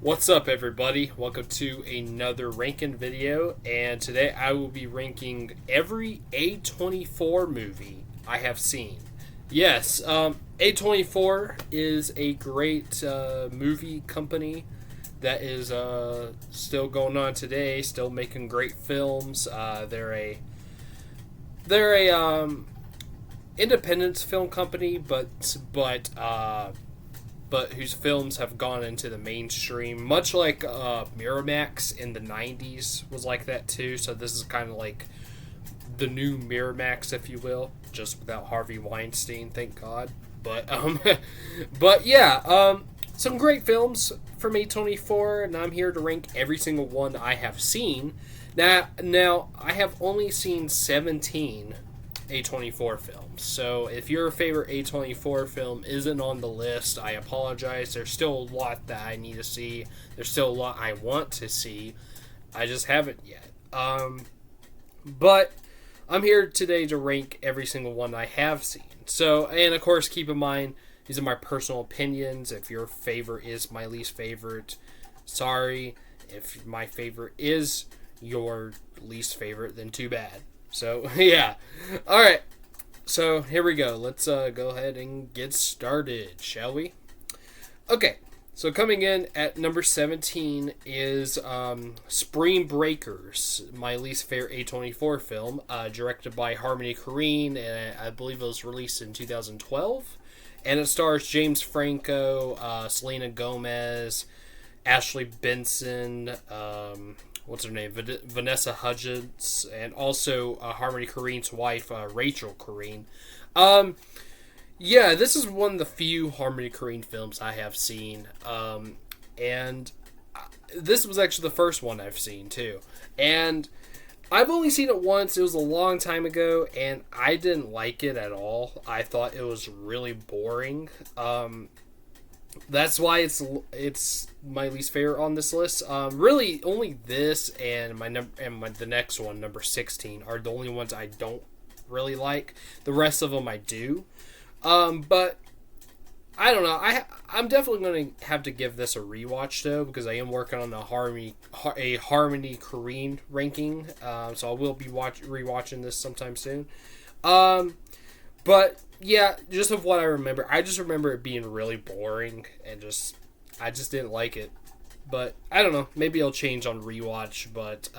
What's up, everybody? Welcome to another ranking video, and today I will be ranking every A24 movie I have seen. Yes, A24 is a great movie company that is still going on today, still making great films. They're a independent film company, but whose films have gone into the mainstream, much like Miramax in the 90s was like that too. So this is kind of like the new Miramax, if you will, just without Harvey Weinstein, thank God. But yeah, some great films from A24, and I'm here to rank every single one I have seen. Now I have only seen 17 A24 films. So if your favorite A24 film isn't on the list, I apologize. There's still a lot that I need to see. There's still a lot I want to see. I just haven't yet. But I'm here today to rank every single one I have seen. So, and of course, keep in mind, these are my personal opinions. If your favorite is my least favorite, sorry. If my favorite is your least favorite, then too bad. So, yeah. Alright. So, here we go. Let's go ahead and get started, shall we? Okay. So, coming in at number 17 is Spring Breakers, my least favorite A24 film, directed by Harmony Korine, and I believe it was released in 2012. And it stars James Franco, Selena Gomez, Ashley Benson, what's her name? Vanessa Hudgens, and also Harmony Korine's wife, Rachel Korine. Yeah, this is one of the few Harmony Korine films I have seen, and this was actually the first one I've seen too. And I've only seen it once. It was a long time ago, and I didn't like it at all. I thought it was really boring. That's why it's my least favorite on this list. Really, only this and the next one, number 16, are the only ones I don't really like. The rest of them I do. But I don't know. I'm definitely going to have to give this a rewatch though, because I am working on a Harmony Korine ranking. So I will be rewatching this sometime soon. But yeah, just of what I remember, I just remember it being really boring and I just didn't like it. But I don't know, maybe it'll change on rewatch. But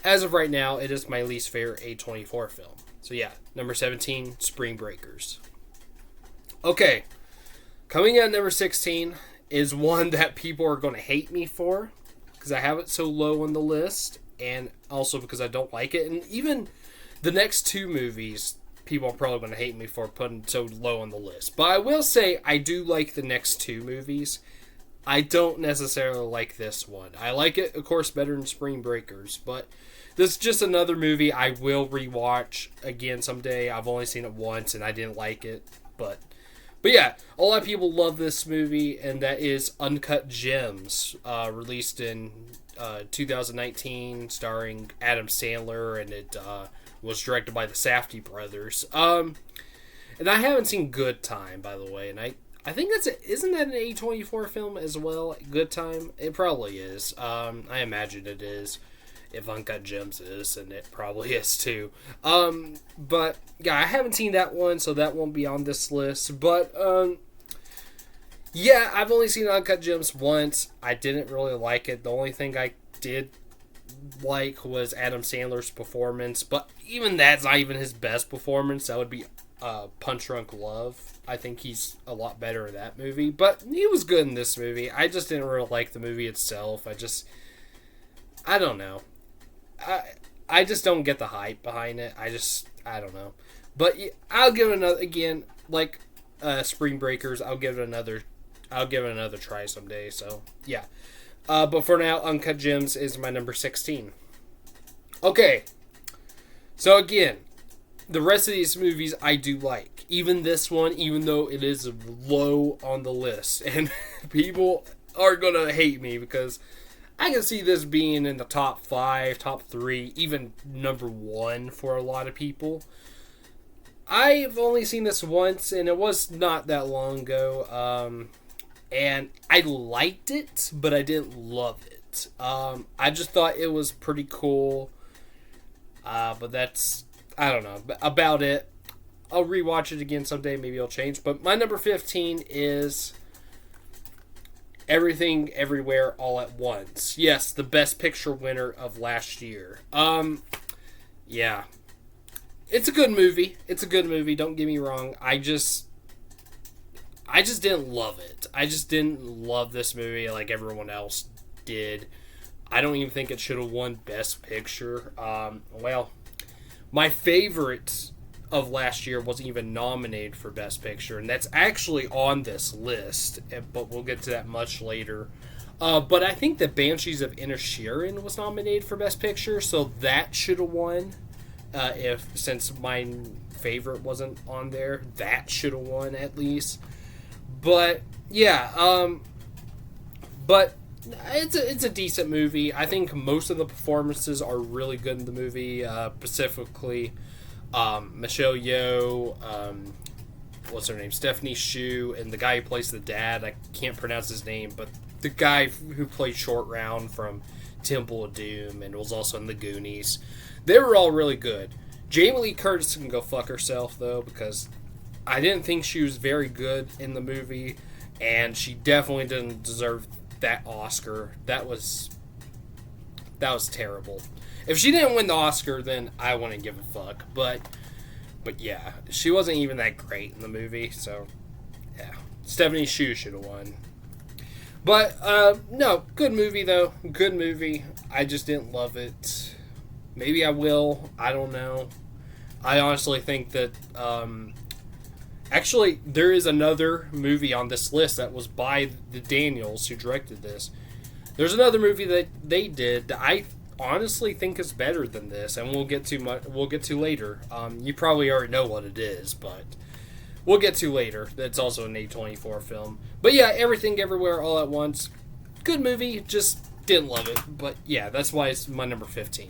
as of right now, it is my least favorite A24 film. So yeah, number 17, Spring Breakers. Okay, coming in at number 16 is one that people are going to hate me for because I have it so low on the list, and also because I don't like it. And even the next two movies, people are probably going to hate me for putting so low on the list. But I will say I do like the next two movies. I don't necessarily like this one. I like it, of course, better than Spring Breakers, but this is just another movie I will rewatch again someday. I've only seen it once and I didn't like it, but yeah, a lot of people love this movie, and that is Uncut Gems, released in 2019, starring Adam Sandler, and it was directed by the Safdie brothers. And I haven't seen Good Time, by the way, and I think isn't that an A24 film as well? Good Time? It probably is. I imagine it is. If Uncut Gems is, and it probably is too. But yeah, I haven't seen that one, so that won't be on this list. But yeah, I've only seen Uncut Gems once. I didn't really like it. The only thing I did like was Adam Sandler's performance, but even that's not even his best performance. That would be Punch Drunk Love. I think he's a lot better in that movie, but he was good in this movie. I just didn't really like the movie itself. I don't know. I just don't get the hype behind it. I don't know. But I'll give it another, again, like Spring Breakers, I'll give it another try someday. So, yeah. But for now, Uncut Gems is my number 16. Okay. So again, the rest of these movies I do like. Even this one, even though it is low on the list. And people are going to hate me because I can see this being in the top 5, top 3, even number 1 for a lot of people. I've only seen this once, and it was not that long ago. And I liked it, but I didn't love it. I just thought it was pretty cool. But that's, I don't know, about it. I'll rewatch it again someday. Maybe I'll change. But my number 15 is Everything Everywhere All at Once. Yes, the Best Picture winner of last year. Yeah. It's a good movie. It's a good movie. Don't get me wrong. I just didn't love it. I just didn't love this movie like everyone else did. I don't even think it should have won Best Picture. Well, my favorite of last year wasn't even nominated for Best Picture, and that's actually on this list, but we'll get to that much later. But I think that Banshees of Inisherin was nominated for Best Picture, so that should have won. Since my favorite wasn't on there, that should have won at least. But yeah, but it's a decent movie. I think most of the performances are really good in the movie. Specifically, Michelle Yeoh, what's her name, Stephanie Hsu, and the guy who plays the dad. I can't pronounce his name, but the guy who played Short Round from Temple of Doom and was also in The Goonies. They were all really good. Jamie Lee Curtis can go fuck herself though, because I didn't think she was very good in the movie, and she definitely didn't deserve that Oscar. That was terrible. If she didn't win the Oscar, then I wouldn't give a fuck. But yeah, she wasn't even that great in the movie, so yeah. Stephanie Hsu should have won. But no, good movie though. Good movie. I just didn't love it. Maybe I will. I don't know. I honestly think that actually, there is another movie on this list that was by the Daniels who directed this. There's another movie that they did that I honestly think is better than this, and we'll get to later. You probably already know what it is, but we'll get to later. That's also an A24 film. But yeah, Everything Everywhere All at Once. Good movie, just didn't love it. But yeah, that's why it's my number 15.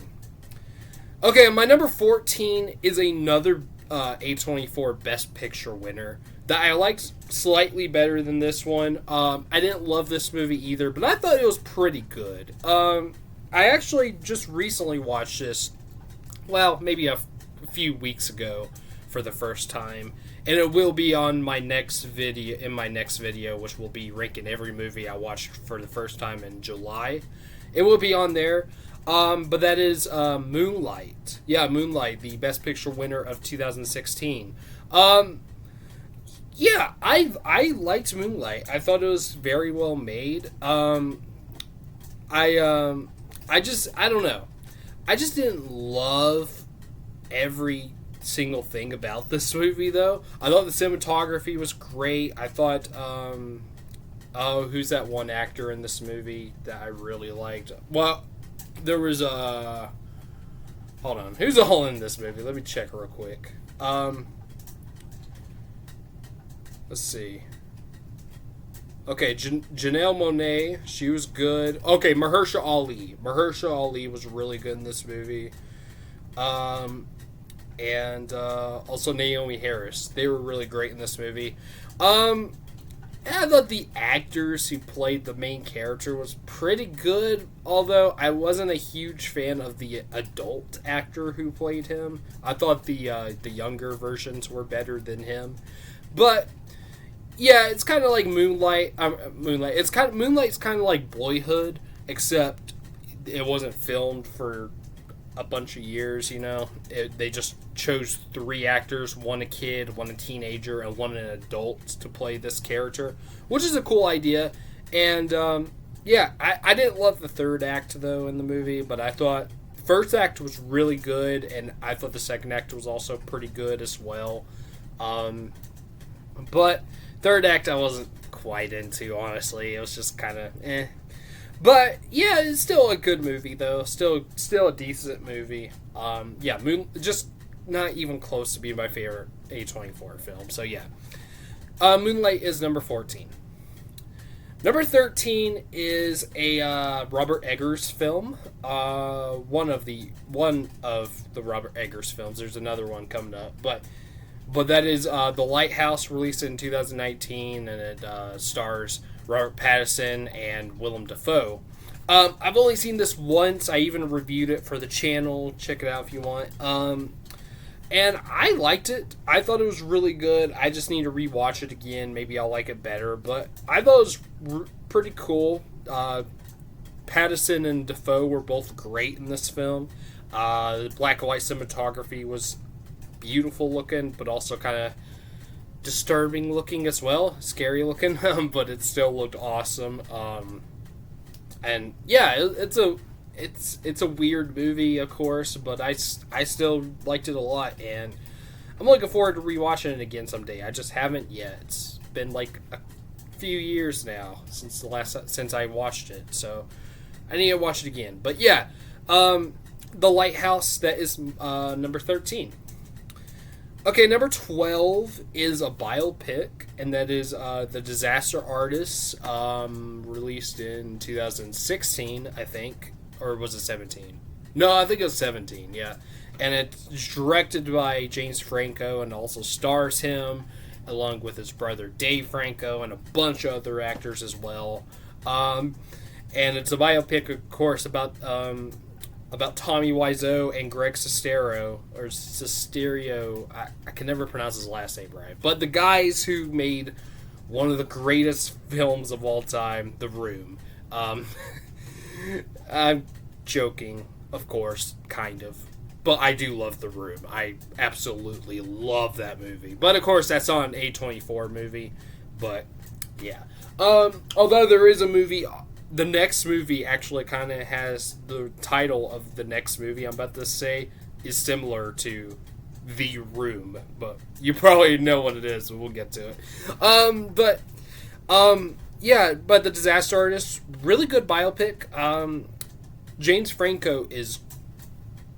Okay, my number 14 is another A24 Best Picture winner that I liked slightly better than this one. I didn't love this movie either, but I thought it was pretty good. I actually just recently watched this, well, maybe a few weeks ago for the first time, and it will be on my next video, which will be ranking every movie I watched for the first time in July. It will be on there. But that is Moonlight. Yeah, Moonlight, the Best Picture winner of 2016. Yeah, I liked Moonlight. I thought it was very well made. I don't know. I just didn't love every single thing about this movie, though. I thought the cinematography was great. I thought, who's that one actor in this movie that I really liked? Well, there was hold on. Who's all in this movie? Let me check real quick. Let's see. Okay, Janelle Monáe, she was good. Okay, Mahershala Ali. Mahershala Ali was really good in this movie. And also Naomi Harris. They were really great in this movie. I thought the actors who played the main character was pretty good, although I wasn't a huge fan of the adult actor who played him. I thought the younger versions were better than him. But yeah, it's kind of like Moonlight. Moonlight's kind of like Boyhood, except it wasn't filmed for a bunch of years, you know. They just chose 3 actors, one a kid, one a teenager, and one an adult to play this character, which is a cool idea. And yeah, I didn't love the third act though in the movie, but I thought the first act was really good, and I thought the second act was also pretty good as well. But third act I wasn't quite into, honestly. It was just kind of eh. But yeah, it's still a good movie though. Still a decent movie. Yeah, just not even close to being my favorite A24 film. So yeah, Moonlight is number 14. Number 13 is a Robert Eggers film. One of the Robert Eggers films. There's another one coming up, but that is The Lighthouse, released in 2019, and it stars Robert Pattinson and Willem Dafoe. I've only seen this once. I even reviewed it for the channel. Check it out if you want. And I liked it. I thought it was really good. I just need to rewatch it again. Maybe I'll like it better. But I thought it was pretty cool. Pattinson and Dafoe were both great in this film. The black and white cinematography was beautiful looking, but also kind of disturbing looking as well. Scary looking, but it still looked awesome. And yeah, it's a weird movie, of course, but I still liked it a lot, and I'm looking forward to rewatching it again someday. I just haven't yet. It's been like a few years now since I watched it, so I need to watch it again. But yeah, The Lighthouse, that is number 13. Okay, number 12 is a biopic, and that is The Disaster Artist, released in 2016, I think. Or was it 17? No, I think it was 17, yeah. And it's directed by James Franco and also stars him, along with his brother Dave Franco and a bunch of other actors as well. And it's a biopic, of course, about Tommy Wiseau and Greg Sestero, or Sesterio. I can never pronounce his last name right. But the guys who made one of the greatest films of all time, The Room. I'm joking, of course, kind of. But I do love The Room. I absolutely love that movie. But of course, that's not an A24 movie. But, yeah. Although there is a movie... The next movie actually kind of has the title of the next movie I'm about to say is similar to The Room, but you probably know what it is, and we'll get to it. Yeah, but The Disaster Artist, really good biopic. James Franco is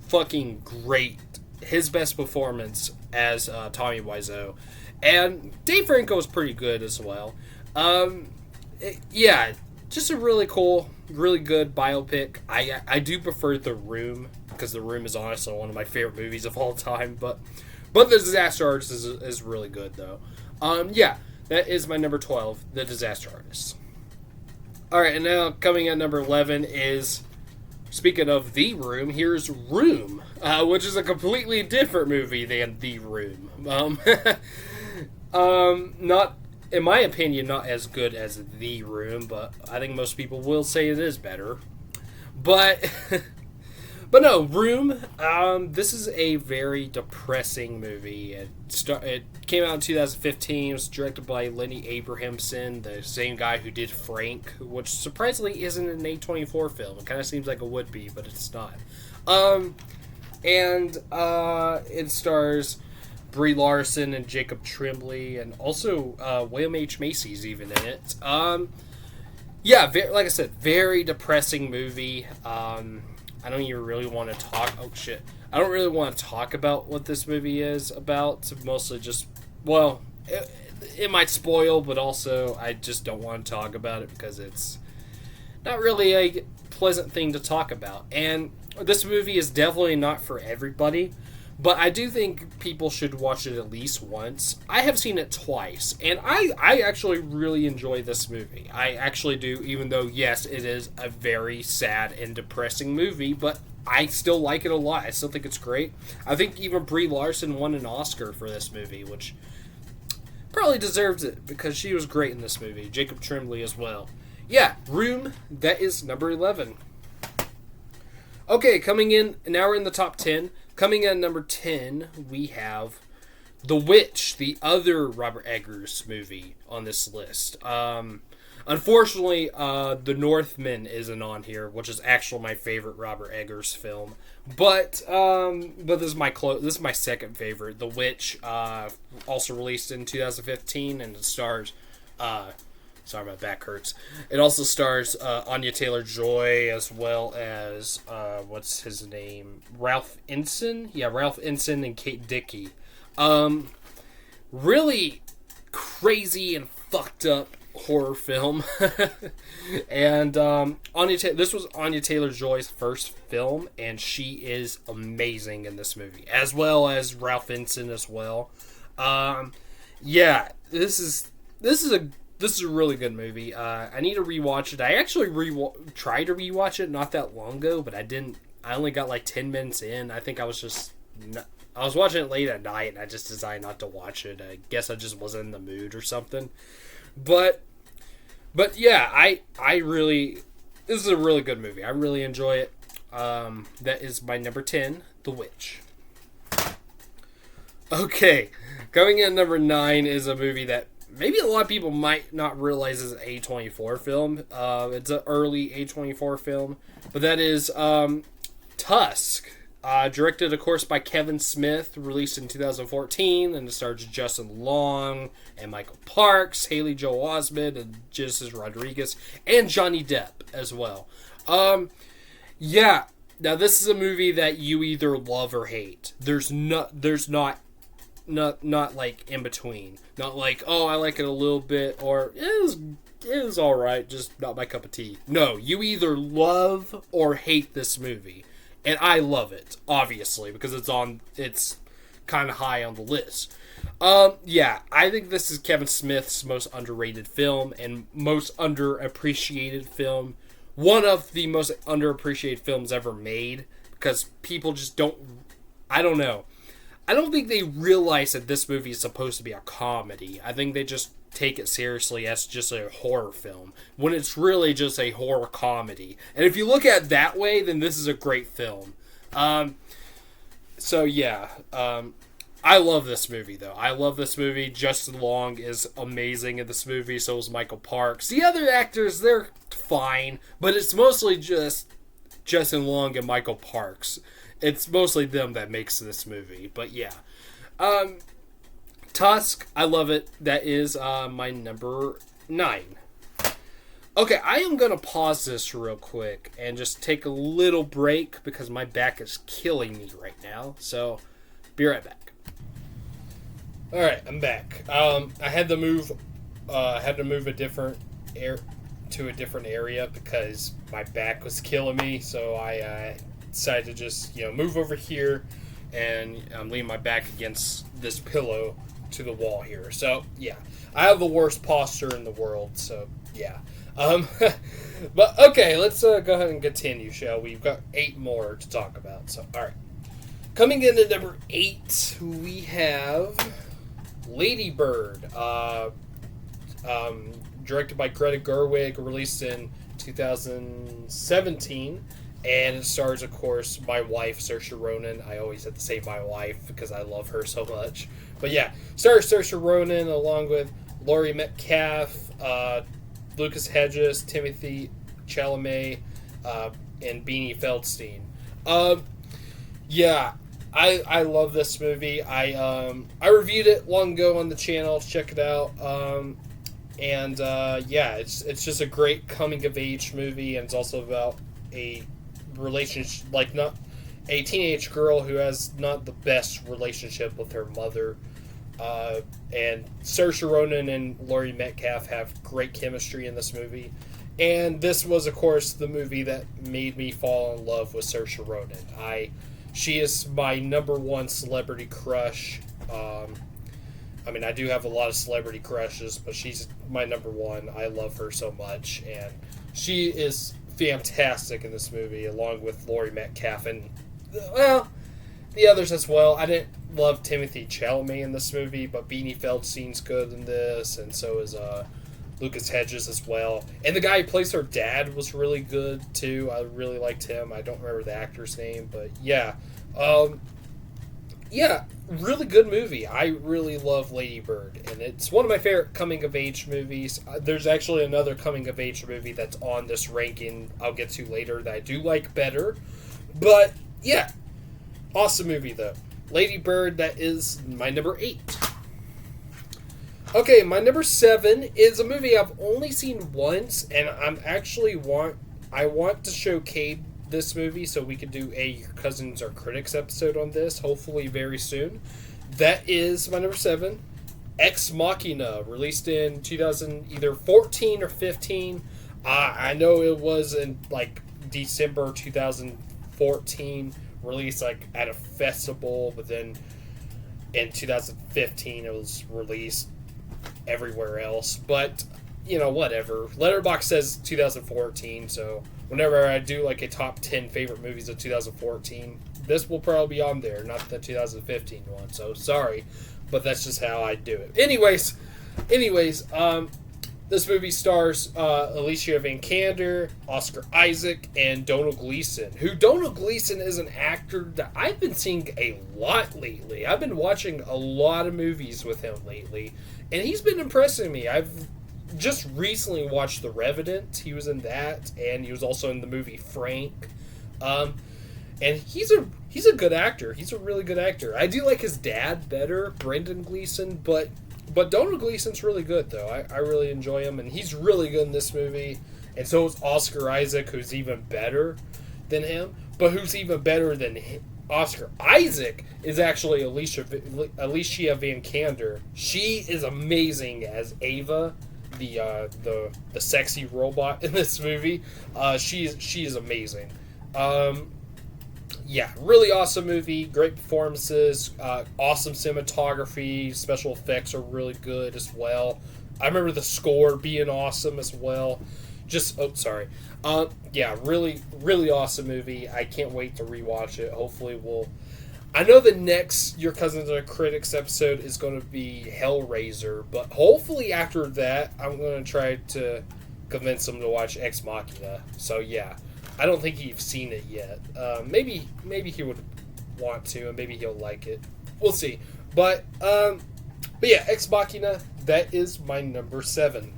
fucking great. His best performance as Tommy Wiseau, and Dave Franco is pretty good as well. Yeah. Just a really cool, really good biopic. I do prefer The Room, because The Room is honestly one of my favorite movies of all time. But The Disaster Artist is really good, though. Yeah, that is my number 12, The Disaster Artist. Alright, and now coming at number 11 is, speaking of The Room, here's Room, which is a completely different movie than The Room. Not... In my opinion, not as good as The Room, but I think most people will say it is better. But no, Room, this is a very depressing movie. It came out in 2015. It was directed by Lenny Abrahamson, the same guy who did Frank, which surprisingly isn't an A24 film. It kind of seems like it would be, but it's not. It stars Brie Larson and Jacob Tremblay, and also William H. Macy's even in it. Yeah, like I said, very depressing movie. I don't even really want to talk... Oh, shit. I don't really want to talk about what this movie is about. Mostly just... Well, it might spoil, but also I just don't want to talk about it because it's not really a pleasant thing to talk about. And this movie is definitely not for everybody. But I do think people should watch it at least once. I have seen it twice, and I actually really enjoy this movie. I actually do, even though, yes, it is a very sad and depressing movie, but I still like it a lot. I still think it's great. I think even Brie Larson won an Oscar for this movie, which probably deserves it, because she was great in this movie. Jacob Tremblay as well. Yeah, Room, that is number 11. Okay, coming in, now we're in the top 10. Coming in at number 10, we have The Witch, the other Robert Eggers movie on this list. Unfortunately, The Northman isn't on here, which is actually my favorite Robert Eggers film. But this is my second favorite. The Witch, also released in 2015, and it stars... Sorry, my back hurts. It also stars Anya Taylor-Joy, as well as, what's his name? Ralph Ensign? Yeah, Ralph Ensign and Kate Dickie. Really crazy and fucked up horror film. And this was Anya Taylor-Joy's first film, and she is amazing in this movie, as well as Ralph Ensign as well. Yeah, this is this is a really good movie. I need to rewatch it. I actually tried to rewatch it not that long ago, but I didn't. I only got like 10 minutes in. I think I was just... I was watching it late at night, and I just decided not to watch it. I guess I just wasn't in the mood or something. But yeah, I really... This is a really good movie. I really enjoy it. That is my number 10, The Witch. Okay, going in at number 9 is a movie that maybe a lot of people might not realize is an A24 film. It's an early A24 film, but that is Tusk. Directed, of course, by Kevin Smith, released in 2014, and it stars Justin Long and Michael Parks, Haley Joel Osment, and Genesis Rodriguez, and Johnny Depp as well. Yeah. Now this is a movie that you either love or hate. There's not like in between. Not like, oh, I like it a little bit, or it was all right, just not my cup of tea. No, you either love or hate this movie. And I love it, obviously, because it's kind of high on the list. Yeah, I think this is Kevin Smith's most underrated film and most underappreciated film. One of the most underappreciated films ever made, because people just don't... I don't know. I don't think they realize that this movie is supposed to be a comedy. I think they just take it seriously as just a horror film, when it's really just a horror comedy. And if you look at it that way, then this is a great film. So yeah, I love this movie, though. I love this movie. Justin Long is amazing in this movie, so is Michael Parks. The other actors, they're fine, but it's mostly just Justin Long and Michael Parks. It's mostly them that makes this movie, but yeah. Tusk, I love it. That is my number 9. Okay, I am going to pause this real quick and just take a little break because my back is killing me right now. So, be right back. Alright, I'm back. I had to move to a different area because my back was killing me, so I decided to just, move over here, and I'm leaning my back against this pillow to the wall here. So, yeah. I have the worst posture in the world, so, yeah. But, okay, let's go ahead and continue, shall we? We've got 8 more to talk about, so, alright. Coming in at number 8, we have Lady Bird, directed by Greta Gerwig, released in 2017. And it stars, of course, my wife, Saoirse Ronan. I always have to say my wife because I love her so much. But yeah, stars Saoirse Ronan along with Laurie Metcalf, Lucas Hedges, Timothy Chalamet, and Beanie Feldstein. Yeah, I love this movie. I reviewed it long ago on the channel. Check it out. Yeah, it's just a great coming of age movie, and it's also about a relationship, like not a teenage girl who has not the best relationship with her mother. And Saoirse Ronan and Laurie Metcalf have great chemistry in this movie. And this was, of course, the movie that made me fall in love with Saoirse Ronan. She is my number 1 celebrity crush. I mean, I do have a lot of celebrity crushes, but she's my number 1. I love her so much, and she is fantastic in this movie, along with Laurie Metcalf and, well, the others as well. I didn't love Timothy Chalamet in this movie, but Beanie Feldstein's good in this, and so is Lucas Hedges as well. And the guy who plays her dad was really good, too. I really liked him. I don't remember the actor's name, but yeah. Yeah, really good movie. I really love Lady Bird, and it's one of my favorite coming-of-age movies. There's actually another coming-of-age movie that's on this ranking I'll get to later that I do like better. But, yeah, awesome movie, though. Lady Bird, that is my number 8. Okay, my number 7 is a movie I've only seen once, and I want to show Cade this movie so we could do a Your Cousins Are Critics episode on this, hopefully very soon. That is my number 7, Ex Machina, released in 2014 or 15. I know it was in like December 2014, released like at a festival, but then in 2015 it was released everywhere else. But whatever. Letterboxd says 2014, so whenever I do like a top 10 favorite movies of 2014, this will probably be on there, not the 2015 one. So sorry, but that's just how I do it. Anyways, this movie stars Alicia Vikander, Oscar Isaac, and Donald Gleason. Donald Gleason is an actor that I've been seeing a lot lately. I've been watching a lot of movies with him lately, and he's been impressing me. I've just recently watched The Revenant. He was in that, and he was also in the movie Frank. And he's a good actor. He's a really good actor. I do like his dad better, Brendan Gleeson, but Donald Gleason's really good, though. I really enjoy him, and he's really good in this movie. And so is Oscar Isaac, who's even better than him. But who's even better than Oscar Isaac is actually Alicia Vikander. She is amazing as Ava, the sexy robot in this movie. She is amazing. Yeah, really awesome movie. Great performances. Awesome cinematography. Special effects are really good as well. I remember the score being awesome as well. Yeah, really, really awesome movie. I can't wait to rewatch it. Hopefully I know the next Your Cousins Are Critics episode is going to be Hellraiser, but hopefully after that, I'm going to try to convince him to watch Ex Machina. So yeah. I don't think he's seen it yet. Maybe he would want to, and maybe he'll like it. We'll see. But yeah, Ex Machina, that is my number 7.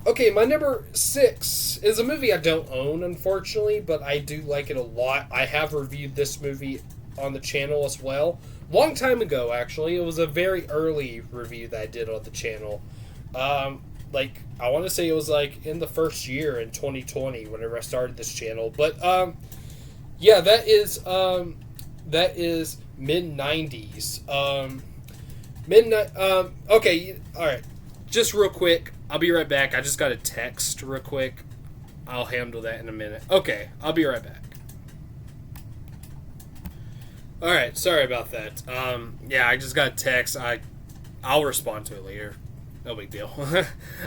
Okay, my number 6 is a movie I don't own, unfortunately, but I do like it a lot. I have reviewed this movie on the channel as well. Long time ago, actually. It was a very early review that I did on the channel. I want to say it was in the first year in 2020 whenever I started this channel. But yeah, that is mid-90s. Okay, all right. Just real quick, I'll be right back. I just got a text real quick. I'll handle that in a minute. Okay, I'll be right back. All right, sorry about that. Yeah, I just got a text. I'll respond to it later. No big deal.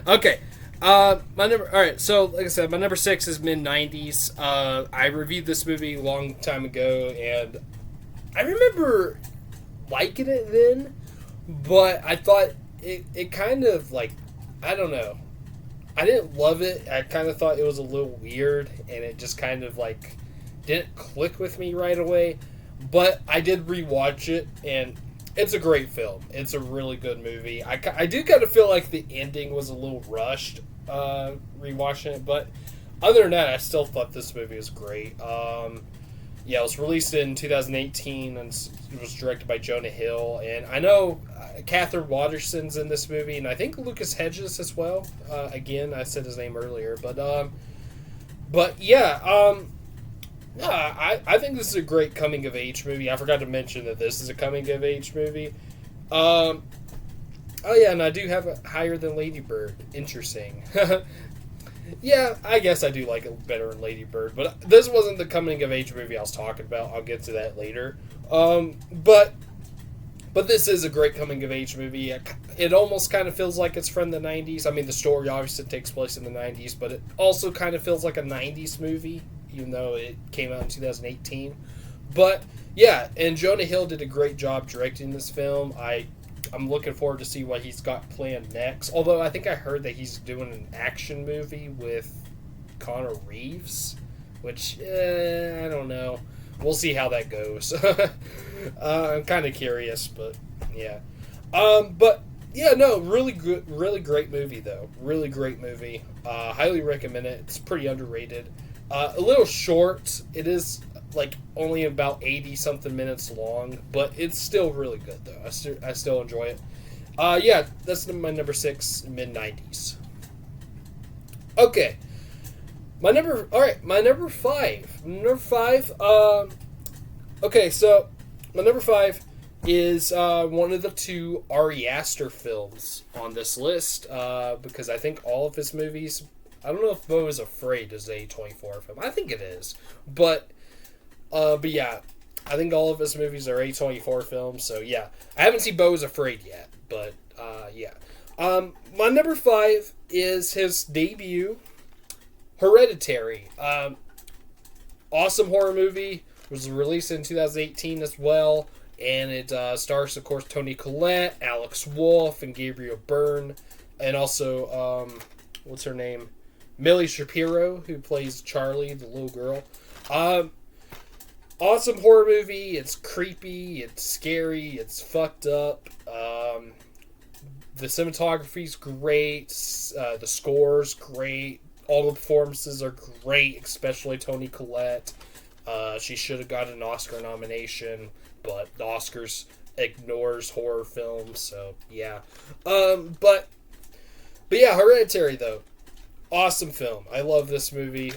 Okay. All right, so like I said, my number 6 is mid-90s. I reviewed this movie a long time ago, and I remember liking it then, but I thought it kind of, I don't know. I didn't love it. I kind of thought it was a little weird, and it just kind of, didn't click with me right away. But I did rewatch it, and it's a great film. It's a really good movie. I do kind of feel like the ending was a little rushed rewatching it, but other than that, I still thought this movie was great. Yeah, it was released in 2018, and it was directed by Jonah Hill. And I know Catherine Waterston's in this movie, and I think Lucas Hedges as well. Again, I said his name earlier, but yeah, I think this is a great coming-of-age movie. I forgot to mention that this is a coming-of-age movie. Oh, yeah, and I do have it higher than Lady Bird. Interesting. Yeah, I guess I do like it better than Lady Bird, but this wasn't the coming-of-age movie I was talking about. I'll get to that later. But this is a great coming-of-age movie. It almost kind of feels like it's from the 90s. I mean, the story obviously takes place in the 90s, but it also kind of feels like a 90s movie, even though it came out in 2018. But, yeah, and Jonah Hill did a great job directing this film. I'm looking forward to see what he's got planned next. Although I think I heard that he's doing an action movie with Connor Reeves, which, I don't know. We'll see how that goes. I'm kind of curious, but yeah. But yeah, no, really good, really great movie though. Really great movie. Highly recommend it. It's pretty underrated. A little short. It is only about 80 something minutes long, but it's still really good though. I still enjoy it. Yeah, that's my number 6, mid-90s. Okay. My number 5. Okay, so my number 5 is one of the 2 Ari Aster films on this list, because I think all of his movies, I don't know if Beau is Afraid is a A24 film. I think it is. But yeah, I think all of his movies are A24 films, so yeah. I haven't seen Beau is Afraid yet, but yeah. My number 5 is his debut, Hereditary. Awesome horror movie. It was released in 2018 as well. And it stars, of course, Toni Collette, Alex Wolff, and Gabriel Byrne. And also, what's her name? Millie Shapiro, who plays Charlie, the little girl. Awesome horror movie. It's creepy. It's scary. It's fucked up. The cinematography's great. The score's great. All the performances are great, especially Toni Collette. She should have got an Oscar nomination, but the Oscars ignores horror films, so yeah. But yeah, Hereditary though, awesome film. I love this movie.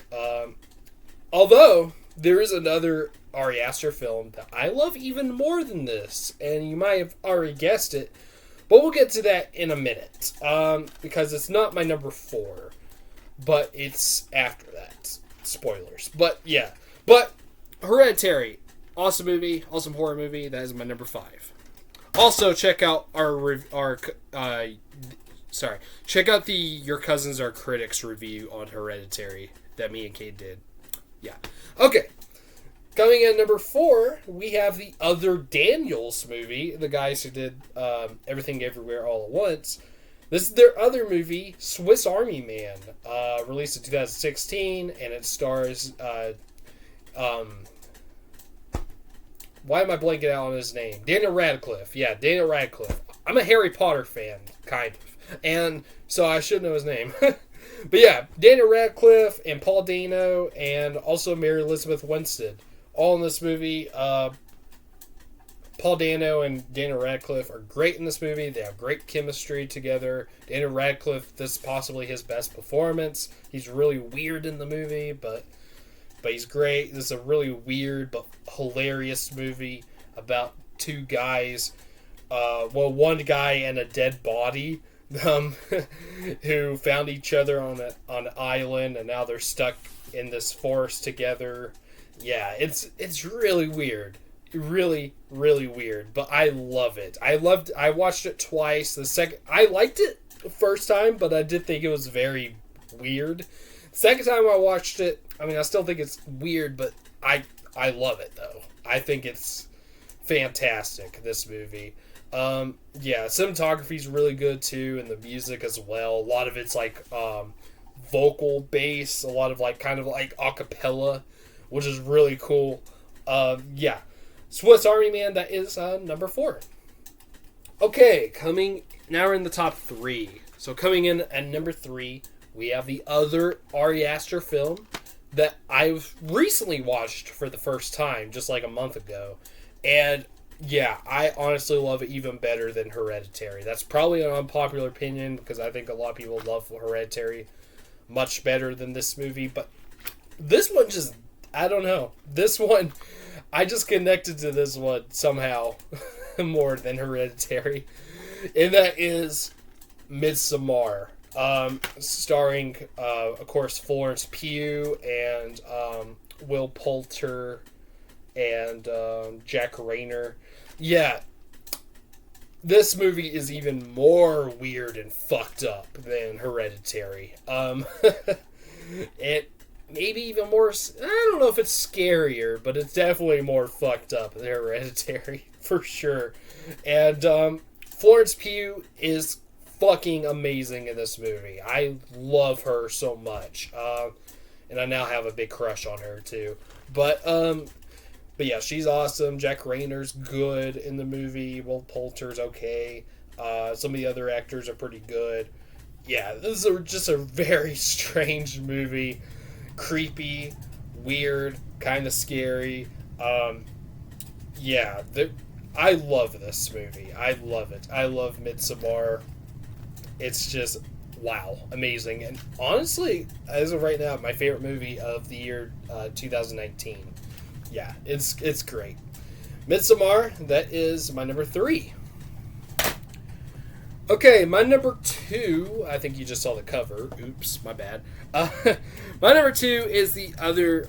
Although there is another Ari Aster film that I love even more than this, and you might have already guessed it, but we'll get to that in a minute, because it's not my number 4, but it's after that. Spoilers, but yeah, but Hereditary. Awesome movie, awesome horror movie. That is my number 5. Also, check out check out the Your Cousins Are Critics review on Hereditary that me and Kate did. Yeah. Okay. Coming in number 4, we have the other Daniels movie, the guys who did Everything Everywhere All at Once. This is their other movie, Swiss Army Man, released in 2016, and it stars why am I blanking out on his name? Daniel Radcliffe. Yeah, Daniel Radcliffe. I'm a Harry Potter fan, kind of. And so I should know his name. But yeah, Daniel Radcliffe and Paul Dano and also Mary Elizabeth Winstead. All in this movie. Paul Dano and Daniel Radcliffe are great in this movie. They have great chemistry together. Daniel Radcliffe, this is possibly his best performance. He's really weird in the movie, but he's great. This is a really weird but hilarious movie about two guys. One guy and a dead body who found each other on an island, and now they're stuck in this forest together. Yeah, it's really weird. Really, really weird. But I love it. I watched it twice. I liked it the first time, but I did think it was very weird. Second time I watched it, I mean, I still think it's weird, but I love it, though. I think it's fantastic, this movie. Yeah, cinematography's really good, too, and the music as well. A lot of it's, like, vocal bass, a lot of, like, kind of, like, a cappella, which is really cool. Yeah. Swiss Army Man, that is number 4. Okay, now we're in the top 3. So coming in at number 3, we have the other Ari Aster film that I've recently watched for the first time, just like a month ago. And yeah, I honestly love it even better than Hereditary. That's probably an unpopular opinion because I think a lot of people love Hereditary much better than this movie. But this one just, I don't know. This one, I just connected to this one somehow more than Hereditary. And that is Midsommar. Starring, of course, Florence Pugh and Will Poulter and Jack Rayner. Yeah, this movie is even more weird and fucked up than Hereditary. It maybe even more. I don't know if it's scarier, but it's definitely more fucked up than Hereditary for sure. And Florence Pugh is fucking amazing in this movie. I love her so much. And I now have a big crush on her too. But yeah, she's awesome. Jack Rayner's good in the movie. Will Poulter's okay. Some of the other actors are pretty good. Yeah, this is just a very strange movie. Creepy, weird, kind of scary. Yeah, I love this movie. I love it. I love Midsommar. It's just, wow, amazing. And honestly, as of right now, my favorite movie of the year 2019. Yeah, it's great. Midsommar, that is my number 3. Okay, my number 2, I think you just saw the cover. Oops, my bad. My number 2 is the other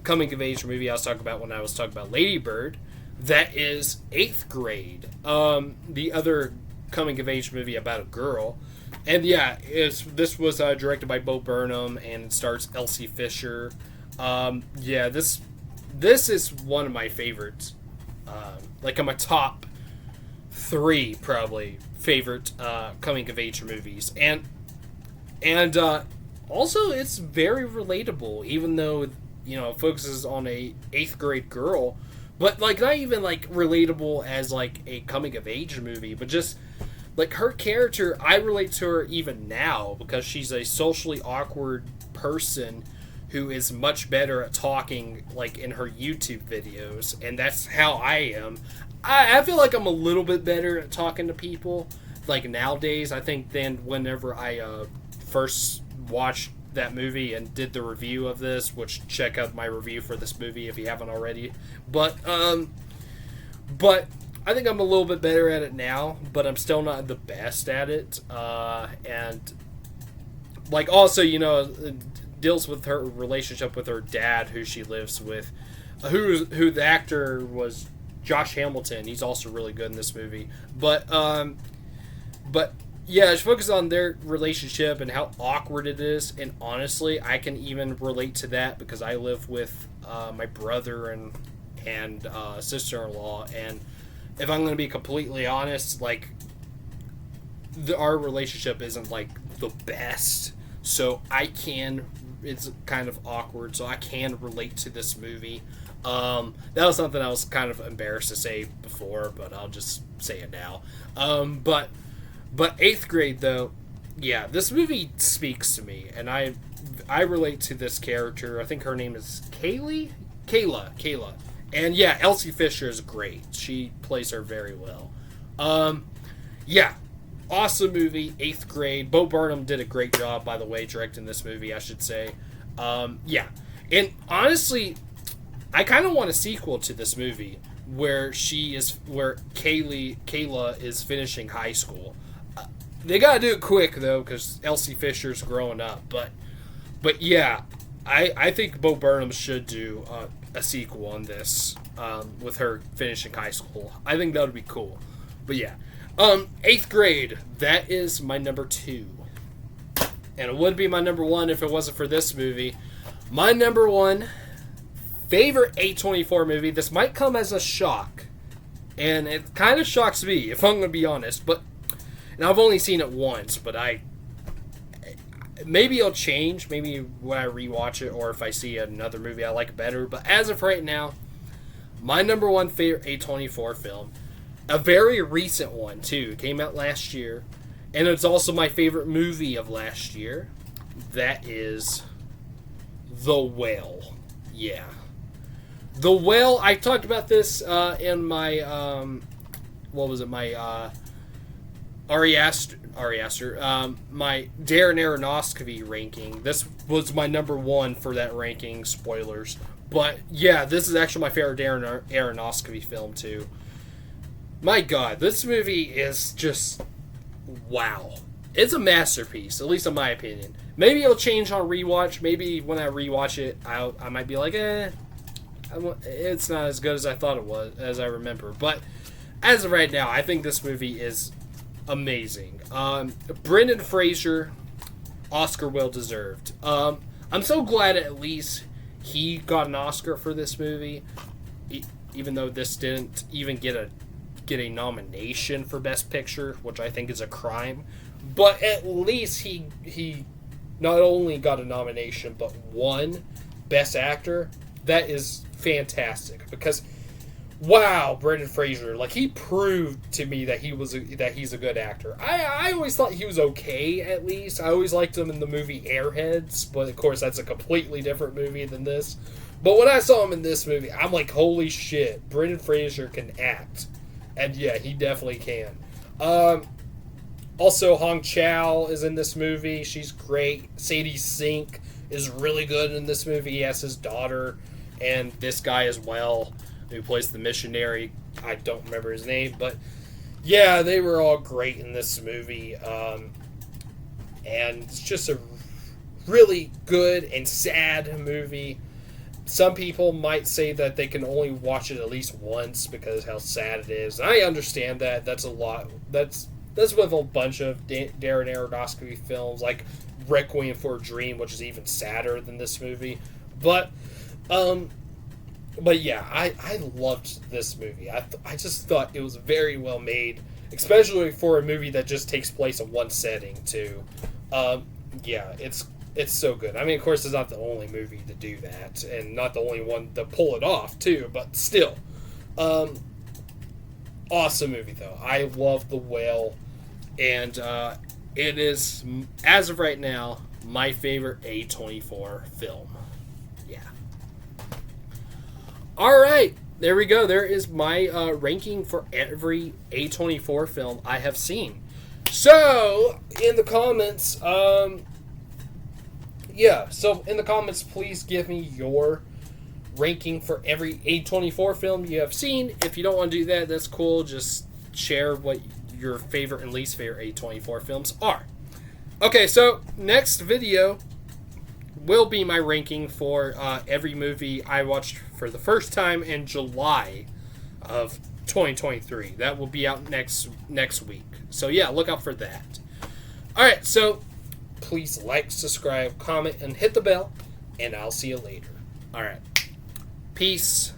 coming-of-age movie I was talking about when I was talking about Lady Bird. That is 8th Grade. The other coming of age movie about a girl. And yeah, this was directed by Bo Burnham, and it stars Elsie Fisher. Yeah, this is one of my favorites. Like, on my top 3 probably favorite coming of age movies, and also it's very relatable, even though it focuses on a 8th grade girl, but like not even like relatable as like a coming of age movie, but just like her character, I relate to her even now because she's a socially awkward person who is much better at talking, like in her YouTube videos, and that's how I am. I feel like I'm a little bit better at talking to people, like nowadays, I think, than whenever I first watched that movie and did the review of this, which check out my review for this movie if you haven't already. But I think I'm a little bit better at it now, but I'm still not the best at it. And like also, deals with her relationship with her dad, who she lives with, who the actor was Josh Hamilton. He's also really good in this movie. But yeah, it's focused on their relationship and how awkward it is. And honestly, I can even relate to that because I live with my brother and sister-in-law. And if I'm going to be completely honest, like, our relationship isn't like the best. So it's kind of awkward. So I can relate to this movie. That was something I was kind of embarrassed to say before, but I'll just say it now. But 8th grade, though, yeah, this movie speaks to me, and I relate to this character. I think her name is Kayla. And yeah, Elsie Fisher is great. She plays her very well. Yeah, awesome movie, 8th grade. Bo Burnham did a great job, by the way, directing this movie, I should say. Yeah, and honestly, I kind of want a sequel to this movie where Kayla is finishing high school. They gotta do it quick though, because Elsie Fisher's growing up. But yeah, I think Bo Burnham should do a sequel on this with her finishing high school. I think that would be cool. But yeah, 8th grade. That is my number 2, and it would be my number 1 if it wasn't for this movie. My number 1 favorite A24 movie. This might come as a shock, and it kind of shocks me if I'm going to be honest. And I've only seen it once, but maybe it'll change. Maybe when I rewatch it, or if I see another movie I like better. But as of right now, my number 1 favorite A24 film, a very recent one too, came out last year, and it's also my favorite movie of last year. That is The Whale. Yeah. The Whale, I talked about this in my, my Ari Aster, my Darren Aronofsky ranking. This was my number 1 for that ranking, spoilers. But yeah, this is actually my favorite Darren Aronofsky film too. My God, this movie is just, wow. It's a masterpiece, at least in my opinion. Maybe it'll change on rewatch. Maybe when I rewatch it, I might be like, it's not as good as I thought it was, as I remember. But as of right now, I think this movie is amazing. Brendan Fraser, Oscar well deserved. I'm so glad at least he got an Oscar for this movie, even though this didn't even get a nomination for Best Picture, which I think is a crime. But at least he not only got a nomination but won Best Actor. That is fantastic because, wow, Brendan Fraser, like, he proved to me that he's a good actor. I always thought he was okay, at least. I always liked him in the movie Airheads, but of course that's a completely different movie than this. But when I saw him in this movie, I'm like, holy shit, Brendan Fraser can act. And yeah, he definitely can. Also, Hong Chow is in this movie. She's great. Sadie Sink is really good in this movie. He has his daughter and this guy as well, who plays the missionary. I don't remember his name, but yeah, they were all great in this movie. And it's just a really good and sad movie. Some people might say that they can only watch it at least once because how sad it is. I understand that. That's a lot. That's This is with a bunch of Darren Aronofsky films, like Requiem for a Dream, which is even sadder than this movie. But yeah, I loved this movie. I just thought it was very well made, especially for a movie that just takes place in one setting, too. Yeah, it's so good. I mean, of course, it's not the only movie to do that, and not the only one to pull it off, too, but still. Awesome movie, though. I love The Whale, and it is, as of right now, my favorite A24 film. Yeah. Alright, there we go. There is my ranking for every A24 film I have seen. So, in the comments, in the comments, please give me your ranking for every A24 film you have seen. If you don't want to do that, that's cool. Just share what your favorite and least favorite A24 films are. Okay, so next video will be my ranking for every movie I watched for the first time in July of 2023. That will be out next week. So yeah, look out for that. Alright, so please like, subscribe, comment, and hit the bell, and I'll see you later. Alright. Peace.